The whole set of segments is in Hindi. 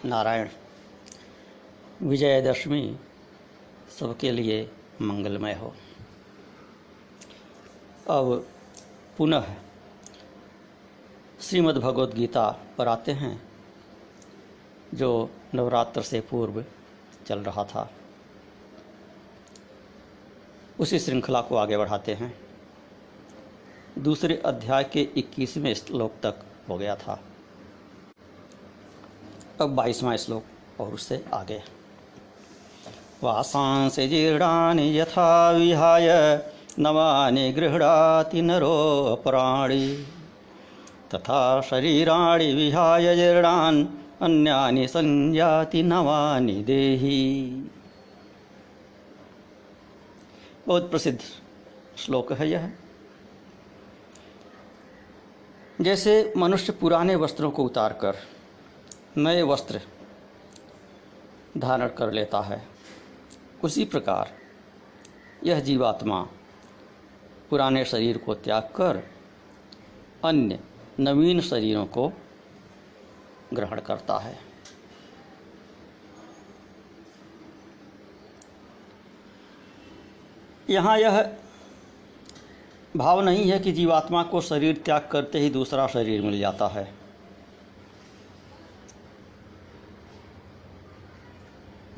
नारायण। विजयदशमी सबके लिए मंगलमय हो। अब पुनः श्रीमद् भगवद गीता पर आते हैं, जो नवरात्र से पूर्व चल रहा था। उसी श्रृंखला को आगे बढ़ाते हैं। दूसरे अध्याय के 21वें श्लोक तक हो गया था। अब 22वां श्लोक और उससे आगे। वासांसि जीर्णानि यथा विहाय नवानि गृह्णाति नरोपराणि तथा शरीराणि विहाय जीर्णान् अन्यानि संयाति नवानि देहि। बहुत प्रसिद्ध श्लोक है यह। जैसे मनुष्य पुराने वस्त्रों को उतारकर नए वस्त्र धारण कर लेता है, उसी प्रकार यह जीवात्मा पुराने शरीर को त्याग कर अन्य नवीन शरीरों को ग्रहण करता है। यहाँ यह भाव नहीं है कि जीवात्मा को शरीर त्याग करते ही दूसरा शरीर मिल जाता है।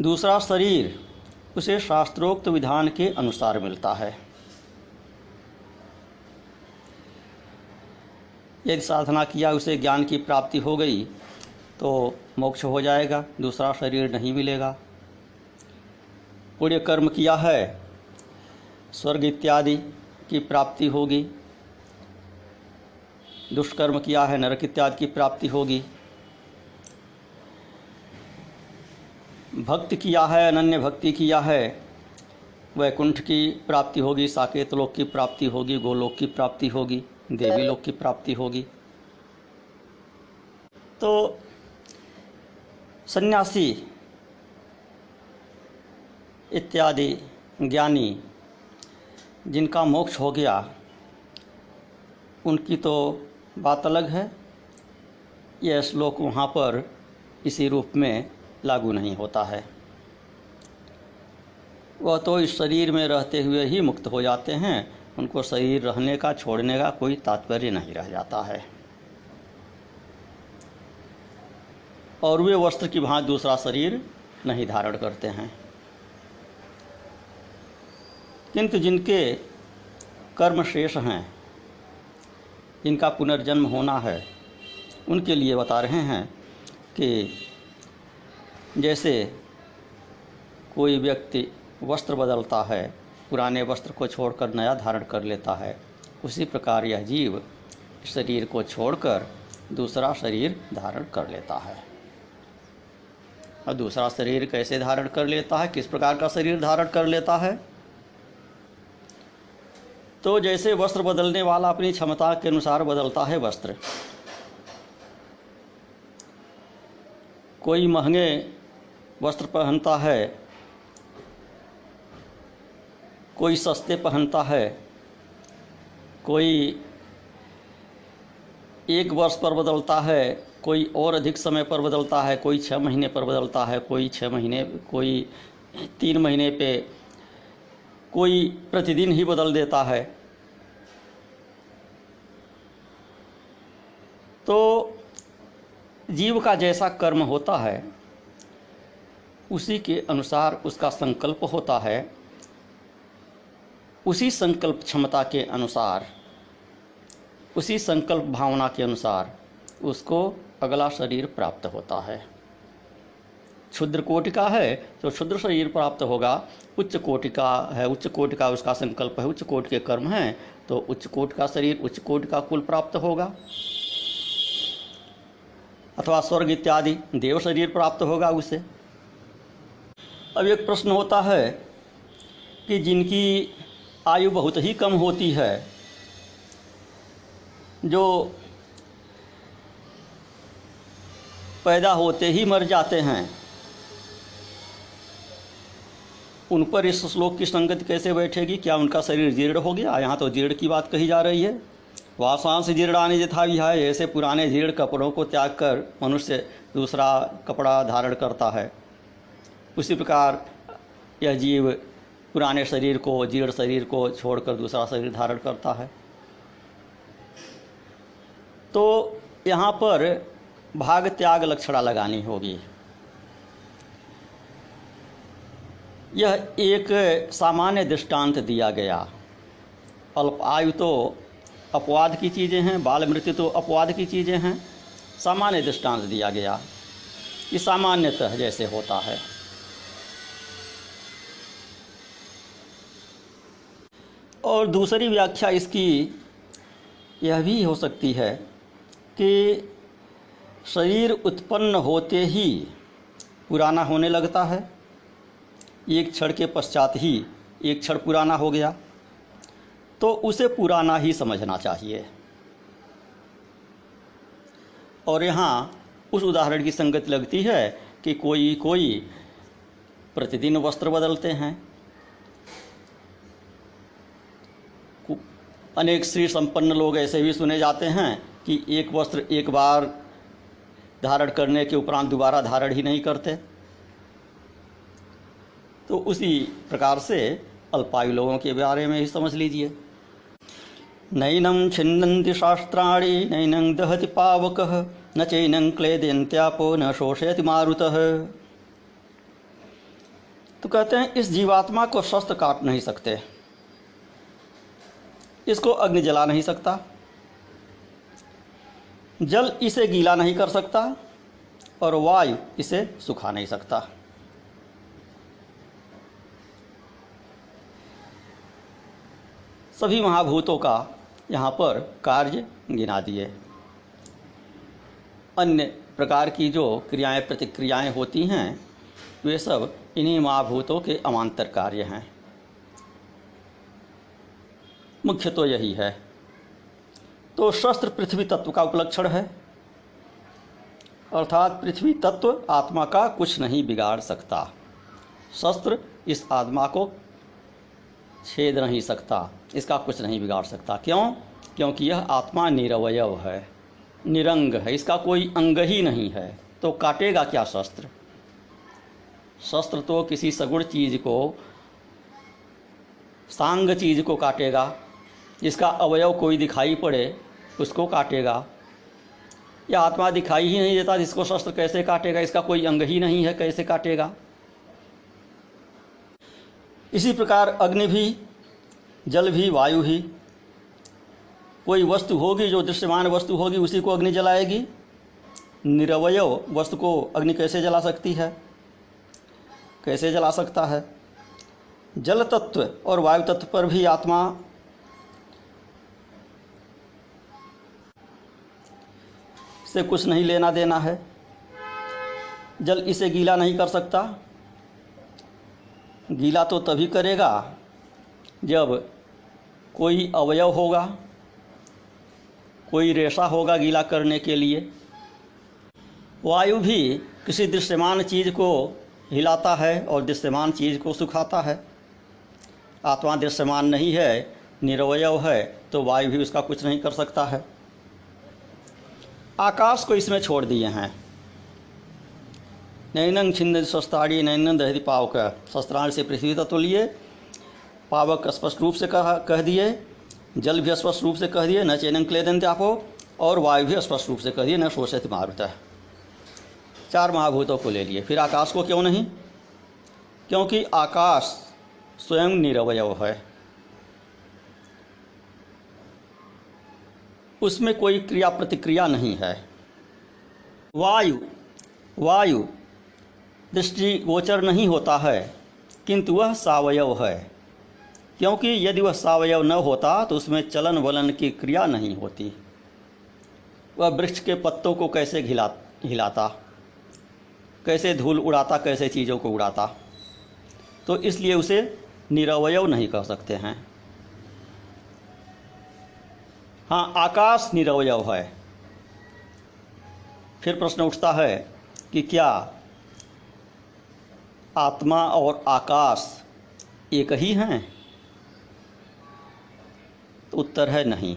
दूसरा शरीर उसे शास्त्रोक्त विधान के अनुसार मिलता है। यदि साधना किया, उसे ज्ञान की प्राप्ति हो गई तो मोक्ष हो जाएगा, दूसरा शरीर नहीं मिलेगा। पुण्य कर्म किया है, स्वर्ग इत्यादि की प्राप्ति होगी। दुष्कर्म किया है, नरक इत्यादि की प्राप्ति होगी। भक्ति किया है, अनन्य भक्ति किया है, वैकुंठ की प्राप्ति होगी, साकेत लोक की प्राप्ति होगी, गोलोक की प्राप्ति होगी, देवी लोक की प्राप्ति होगी। तो सन्यासी इत्यादि ज्ञानी जिनका मोक्ष हो गया, उनकी तो बात अलग है। यह श्लोक वहाँ पर इसी रूप में लागू नहीं होता है। वह तो इस शरीर में रहते हुए ही मुक्त हो जाते हैं, उनको शरीर रहने का, छोड़ने का कोई तात्पर्य नहीं रह जाता है। और वे वस्त्र की भांति दूसरा शरीर नहीं धारण करते हैं। किंतु जिनके कर्म शेष हैं, जिनका पुनर्जन्म होना है, उनके लिए बता रहे हैं कि जैसे कोई व्यक्ति वस्त्र बदलता है, पुराने वस्त्र को छोड़कर नया धारण कर लेता है, उसी प्रकार यह जीव शरीर को छोड़कर दूसरा शरीर धारण कर लेता है। और दूसरा शरीर कैसे धारण कर लेता है, किस प्रकार का शरीर धारण कर लेता है? तो जैसे वस्त्र बदलने वाला अपनी क्षमता के अनुसार बदलता है वस्त्र। कोई महंगे वस्त्र पहनता है, कोई सस्ते पहनता है, कोई एक वर्ष पर बदलता है, कोई और अधिक समय पर बदलता है, कोई 6 महीने पर बदलता है, कोई 6 महीने, कोई 3 महीने पे, कोई प्रतिदिन ही बदल देता है। तो जीव का जैसा कर्म होता है, उसी के अनुसार उसका संकल्प होता है। उसी संकल्प क्षमता के अनुसार, उसी संकल्प भावना के अनुसार उसको अगला शरीर प्राप्त होता है। क्षुद्र कोटि का है तो क्षुद्र शरीर प्राप्त होगा। उच्च कोटि का है, उच्च कोटि का उसका संकल्प है, उच्च कोटि के कर्म हैं, तो उच्च कोटि का शरीर, उच्च कोटि का कुल प्राप्त होगा। अथवा स्वर्ग इत्यादि देव शरीर प्राप्त होगा उसे। अब एक प्रश्न होता है कि जिनकी आयु बहुत ही कम होती है, जो पैदा होते ही मर जाते हैं, उन पर इस श्लोक की संगति कैसे बैठेगी? क्या उनका शरीर जीर्ण हो गया? यहाँ तो जीर्ण की बात कही जा रही है। वासांस जीर्णानि यथा विहाय, ऐसे पुराने जीर्ण कपड़ों को त्याग कर मनुष्य दूसरा कपड़ा धारण करता है, उसी प्रकार यह जीव पुराने शरीर को, जीर्ण शरीर को छोड़कर दूसरा शरीर धारण करता है। तो यहाँ पर भाग त्याग लक्षणा लगानी होगी। यह एक सामान्य दृष्टांत दिया गया। अल्प आयु तो अपवाद की चीज़ें हैं, बाल मृत्यु तो अपवाद की चीज़ें हैं। सामान्य दृष्टांत दिया गया कि सामान्यतः जैसे होता है। और दूसरी व्याख्या इसकी यह भी हो सकती है कि शरीर उत्पन्न होते ही पुराना होने लगता है, एक क्षण के पश्चात ही एक क्षण पुराना हो गया, तो उसे पुराना ही समझना चाहिए। और यहाँ उस उदाहरण की संगति लगती है कि कोई प्रतिदिन वस्त्र बदलते हैं। अनेक श्री संपन्न लोग ऐसे भी सुने जाते हैं कि एक वस्त्र एक बार धारण करने के उपरांत दोबारा धारण ही नहीं करते। तो उसी प्रकार से अल्पायु लोगों के बारे में ही समझ लीजिए। नैनं छिन्नन्ति शास्त्राणि नैनं दहति पावकः न चैनं क्लेदयन्त्यापो न शोषयति मारुतः। तो कहते हैं इस जीवात्मा को शस्त्र काट नहीं सकते, इसको अग्नि जला नहीं सकता, जल इसे गीला नहीं कर सकता और वायु इसे सुखा नहीं सकता। सभी महाभूतों का यहाँ पर कार्य गिना दिए। अन्य प्रकार की जो क्रियाएं प्रतिक्रियाएं होती हैं वे सब इन्हीं महाभूतों के अमांतर कार्य हैं। मुख्य तो यही है। तो शस्त्र पृथ्वी तत्व का उपलक्षण है, अर्थात पृथ्वी तत्व आत्मा का कुछ नहीं बिगाड़ सकता। शस्त्र इस आत्मा को छेद नहीं सकता, इसका कुछ नहीं बिगाड़ सकता। क्यों? क्योंकि यह आत्मा निरवयव है, निरंग है, इसका कोई अंग ही नहीं है। तो काटेगा क्या शस्त्र? शस्त्र तो किसी सगुण चीज़ को, सांग चीज़ को काटेगा, जिसका अवयव कोई दिखाई पड़े उसको काटेगा। यह आत्मा दिखाई ही नहीं देता, जिसको शस्त्र कैसे काटेगा? इसका कोई अंग ही नहीं है, कैसे काटेगा? इसी प्रकार अग्नि भी, जल भी, वायु ही, कोई वस्तु होगी जो दृश्यमान वस्तु होगी उसी को अग्नि जलाएगी। निरवयव वस्तु को अग्नि कैसे जला सकती है? कैसे जला सकता है? जल तत्व और वायु तत्व पर भी आत्मा से कुछ नहीं लेना देना है। जल इसे गीला नहीं कर सकता। गीला तो तभी करेगा जब कोई अवयव होगा, कोई रेशा होगा गीला करने के लिए। वायु भी किसी दृश्यमान चीज़ को हिलाता है और दृश्यमान चीज़ को सुखाता है। आत्मा दृश्यमान नहीं है, निरवयव है, तो वायु भी उसका कुछ नहीं कर सकता है। आकाश को इसमें छोड़ दिए हैं। नैनं छिन्नति शस्त्राणि नैनं दहति पावक। शस्त्राणि से पृथ्वी तत्व लिए, पावक स्पष्ट रूप से कह दिए, जल भी स्पष्ट रूप से कह दिए, न चैनं क्लेदयन्ति आपो, और वायु भी स्पष्ट रूप से कह दिए, न शोषयति मारुतः। चार महाभूतों को ले लिए। फिर आकाश को क्यों नहीं? क्योंकि आकाश स्वयं निरवयव है, उसमें कोई क्रिया प्रतिक्रिया नहीं है। वायु दृष्टिगोचर नहीं होता है, किंतु वह सावयव है, क्योंकि यदि वह सावयव न होता तो उसमें चलन वलन की क्रिया नहीं होती। वह वृक्ष के पत्तों को कैसे हिलाता, कैसे धूल उड़ाता, कैसे चीज़ों को उड़ाता, तो इसलिए उसे निरवयव नहीं कह सकते हैं। हाँ, आकाश निरवयव है। फिर प्रश्न उठता है कि क्या आत्मा और आकाश एक ही हैं? तो उत्तर है नहीं।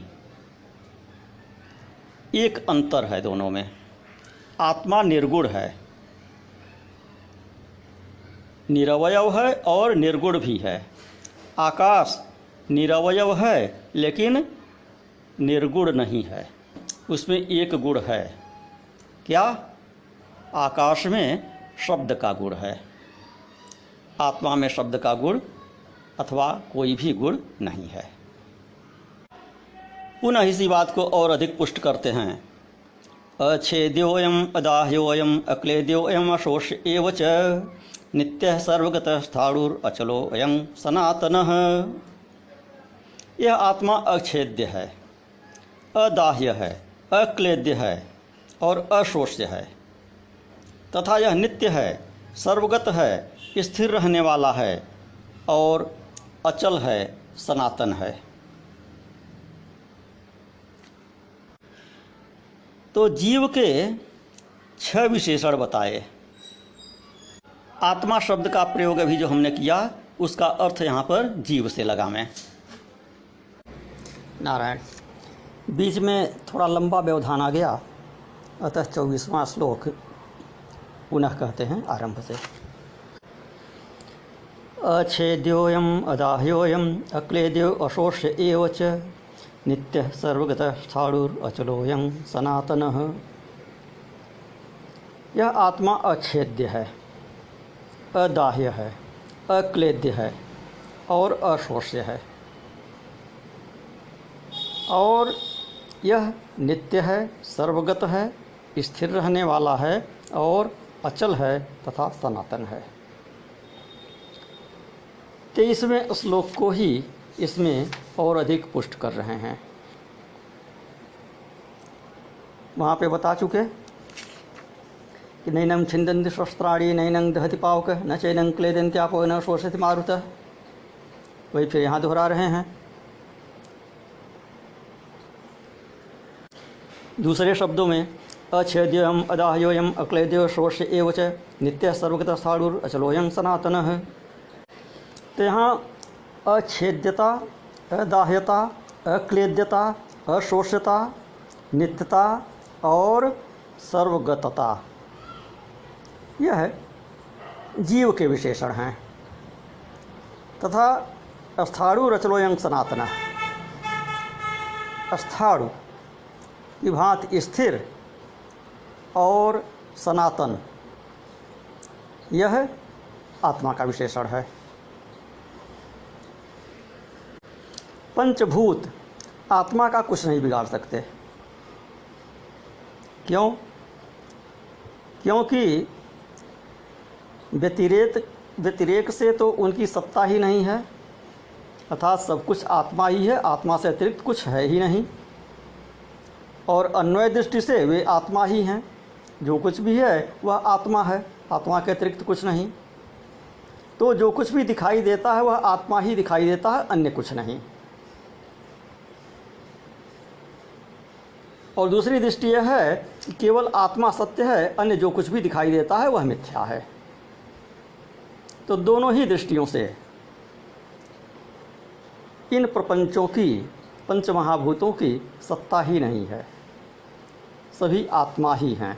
एक अंतर है दोनों में। आत्मा निर्गुण है, निरवयव है और निर्गुण भी है। आकाश निरवयव है लेकिन निर्गुण नहीं है, उसमें एक गुण है। क्या? आकाश में शब्द का गुण है, आत्मा में शब्द का गुण अथवा कोई भी गुण नहीं है। पुनः इसी बात को और अधिक पुष्ट करते हैं। अच्छेद्योऽयम् अदाह्योऽयम् अक्लेद्योऽयम् अशोष्य एव च नित्यः सर्वगतः स्थाणुरचलोऽयं सनातनः। यह आत्मा अछेद्य है, अदाह्य है, अक्लेद्य है और अशोष्य है तथा यह नित्य है, सर्वगत है, स्थिर रहने वाला है और अचल है, सनातन है। तो जीव के 6 विशेषण बताए। आत्मा शब्द का प्रयोग अभी जो हमने किया उसका अर्थ यहाँ पर जीव से लगा मैं। नारायण, बीच में थोड़ा लंबा व्यवधान आ गया, अतः 24वां श्लोक पुनः कहते हैं आरंभ से। अच्छेद्योऽयम् अदाह्योऽयम् अक्लेद्यो अशोष्य एव च नित्यः सर्वगतः स्थाणुरचलोऽयं सनातनः। यह आत्मा अच्छेद्य है, अदाह्य है, अक्लेद्य है और अशोष्य है और यह नित्य है, सर्वगत है, स्थिर रहने वाला है और अचल है तथा सनातन है। 23वें श्लोक को ही इसमें और अधिक पुष्ट कर रहे हैं। वहाँ पे बता चुके कि नैनं छिन्दन्ति शस्त्राणि नैनं दहति पावकः न चैनं क्लेदन्त्यापो न शोषयति मारुतः। वही फिर यहाँ दोहरा रहे हैं। दूसरे शब्दों में अच्छेद्योऽयम् अदाह्योऽयम् अक्लेद्यो शोष्य एव च नित्यः सर्वगतः स्थाणुरचलोऽयं सनातनः। तो यहाँ अच्छेद्यता, अदाह्यता, अक्लेद्यता, अशोष्यता, नित्यता और सर्वगतता यह जीव के विशेषण हैं तथा स्थाणुरचलोऽयं सनातनः, स्थाणु की भांति स्थिर और सनातन यह आत्मा का विशेषण है। पंचभूत आत्मा का कुछ नहीं बिगाड़ सकते। क्यों? क्योंकि व्यतिरेक से तो उनकी सत्ता ही नहीं है, अर्थात सब कुछ आत्मा ही है, आत्मा से अतिरिक्त कुछ है ही नहीं। और अन्वय दृष्टि से वे आत्मा ही हैं, जो कुछ भी है वह आत्मा है, आत्मा के अतिरिक्त कुछ नहीं। तो जो कुछ भी दिखाई देता है वह आत्मा ही दिखाई देता है, अन्य कुछ नहीं। और दूसरी दृष्टि यह है कि केवल आत्मा सत्य है, अन्य जो कुछ भी दिखाई देता है वह मिथ्या है। तो दोनों ही दृष्टियों से इन प्रपंचों की, पंचमहाभूतों की सत्ता ही नहीं है, सभी आत्मा ही हैं।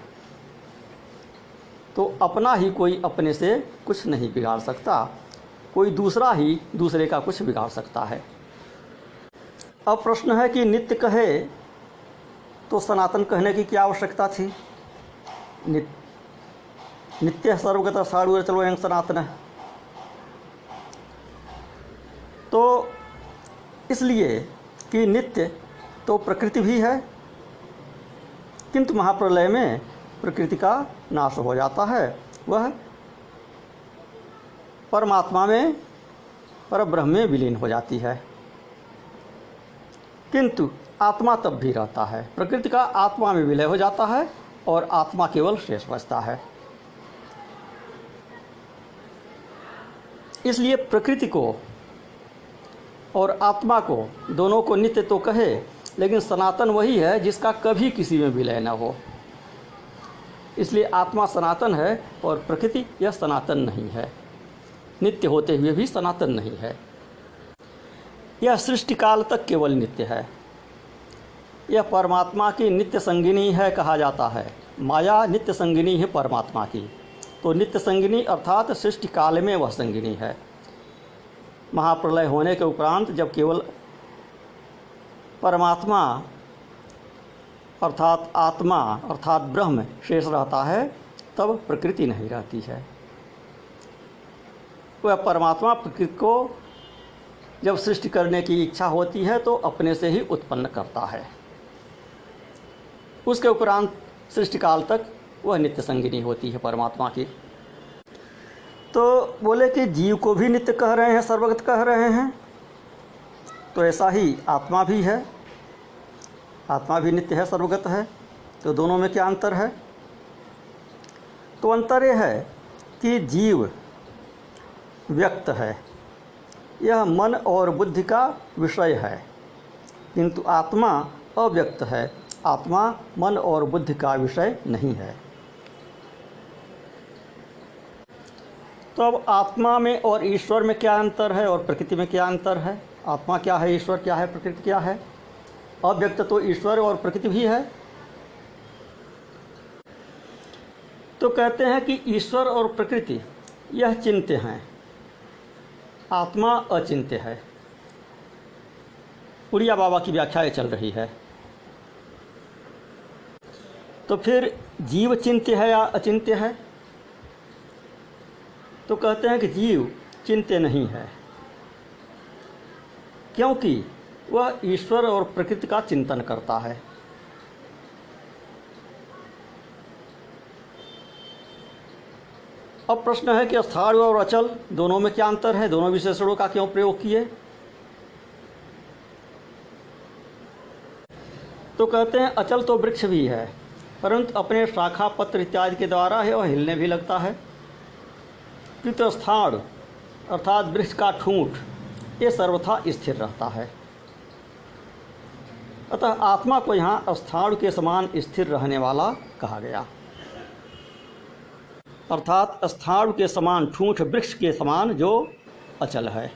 तो अपना ही कोई अपने से कुछ नहीं बिगाड़ सकता, कोई दूसरा ही दूसरे का कुछ बिगाड़ सकता है। अब प्रश्न है कि नित्य कहे तो सनातन कहने की क्या आवश्यकता थी? नित्य सर्वगतः स्थाणुरचलोऽयं सनातनः। तो इसलिए कि नित्य तो प्रकृति भी है, किंतु महाप्रलय में प्रकृति का नाश हो जाता है, वह परमात्मा में, परब्रह्म में विलीन हो जाती है। किंतु आत्मा तब भी रहता है, प्रकृति का आत्मा में विलय हो जाता है और आत्मा केवल शेष बचता है। इसलिए प्रकृति को और आत्मा को, दोनों को नित्य तो कहे, लेकिन सनातन वही है जिसका कभी किसी में विलय न हो। इसलिए आत्मा सनातन है और प्रकृति यह सनातन नहीं है, नित्य होते हुए भी सनातन नहीं है। यह सृष्टि काल तक केवल नित्य है। यह परमात्मा की नित्य संगिनी है कहा जाता है। माया नित्य संगिनी है परमात्मा की। तो नित्य संगिनी अर्थात सृष्टि काल में वह संगिनी है। महाप्रलय होने के उपरांत जब केवल परमात्मा अर्थात आत्मा अर्थात ब्रह्म शेष रहता है, तब प्रकृति नहीं रहती है। वह परमात्मा प्रकृति को जब सृष्टि करने की इच्छा होती है तो अपने से ही उत्पन्न करता है। उसके उपरांत सृष्टि काल तक वह नित्य संगिनी होती है परमात्मा की। तो बोले कि जीव को भी नित्य कह रहे हैं, सर्वगत कह रहे हैं, तो ऐसा ही आत्मा भी है। आत्मा भी नित्य है, सर्वगत है। तो दोनों में क्या अंतर है? तो अंतर यह है कि जीव व्यक्त है, यह मन और बुद्धि का विषय है, किंतु आत्मा अव्यक्त है, आत्मा मन और बुद्धि का विषय नहीं है। तो अब आत्मा में और ईश्वर में क्या अंतर है और प्रकृति में क्या अंतर है? आत्मा क्या है, ईश्वर क्या है, प्रकृति क्या है? अव्यक्त तो ईश्वर और प्रकृति भी है। तो कहते हैं कि ईश्वर और प्रकृति यह चिंत्य हैं, आत्मा अचिंत्य है। उड़िया बाबा की व्याख्या चल रही है। तो फिर जीव चिंत्य है या अचिंत्य है? तो कहते हैं कि जीव चिंत्य नहीं है, क्योंकि वह ईश्वर और प्रकृति का चिंतन करता है। अब प्रश्न है कि स्थाणु और अचल दोनों में क्या अंतर है? दोनों विशेषणों का क्यों प्रयोग किए? तो कहते हैं अचल तो वृक्ष भी है, परंतु अपने शाखा पत्र इत्यादि के द्वारा है और हिलने भी लगता है। किंतु स्थाणु अर्थात वृक्ष का ठूंठ ये सर्वथा स्थिर रहता है। अतः आत्मा को यहाँ स्थाणु के समान स्थिर रहने वाला कहा गया, अर्थात स्थाणु के समान ठूंठ वृक्ष के समान जो अचल है।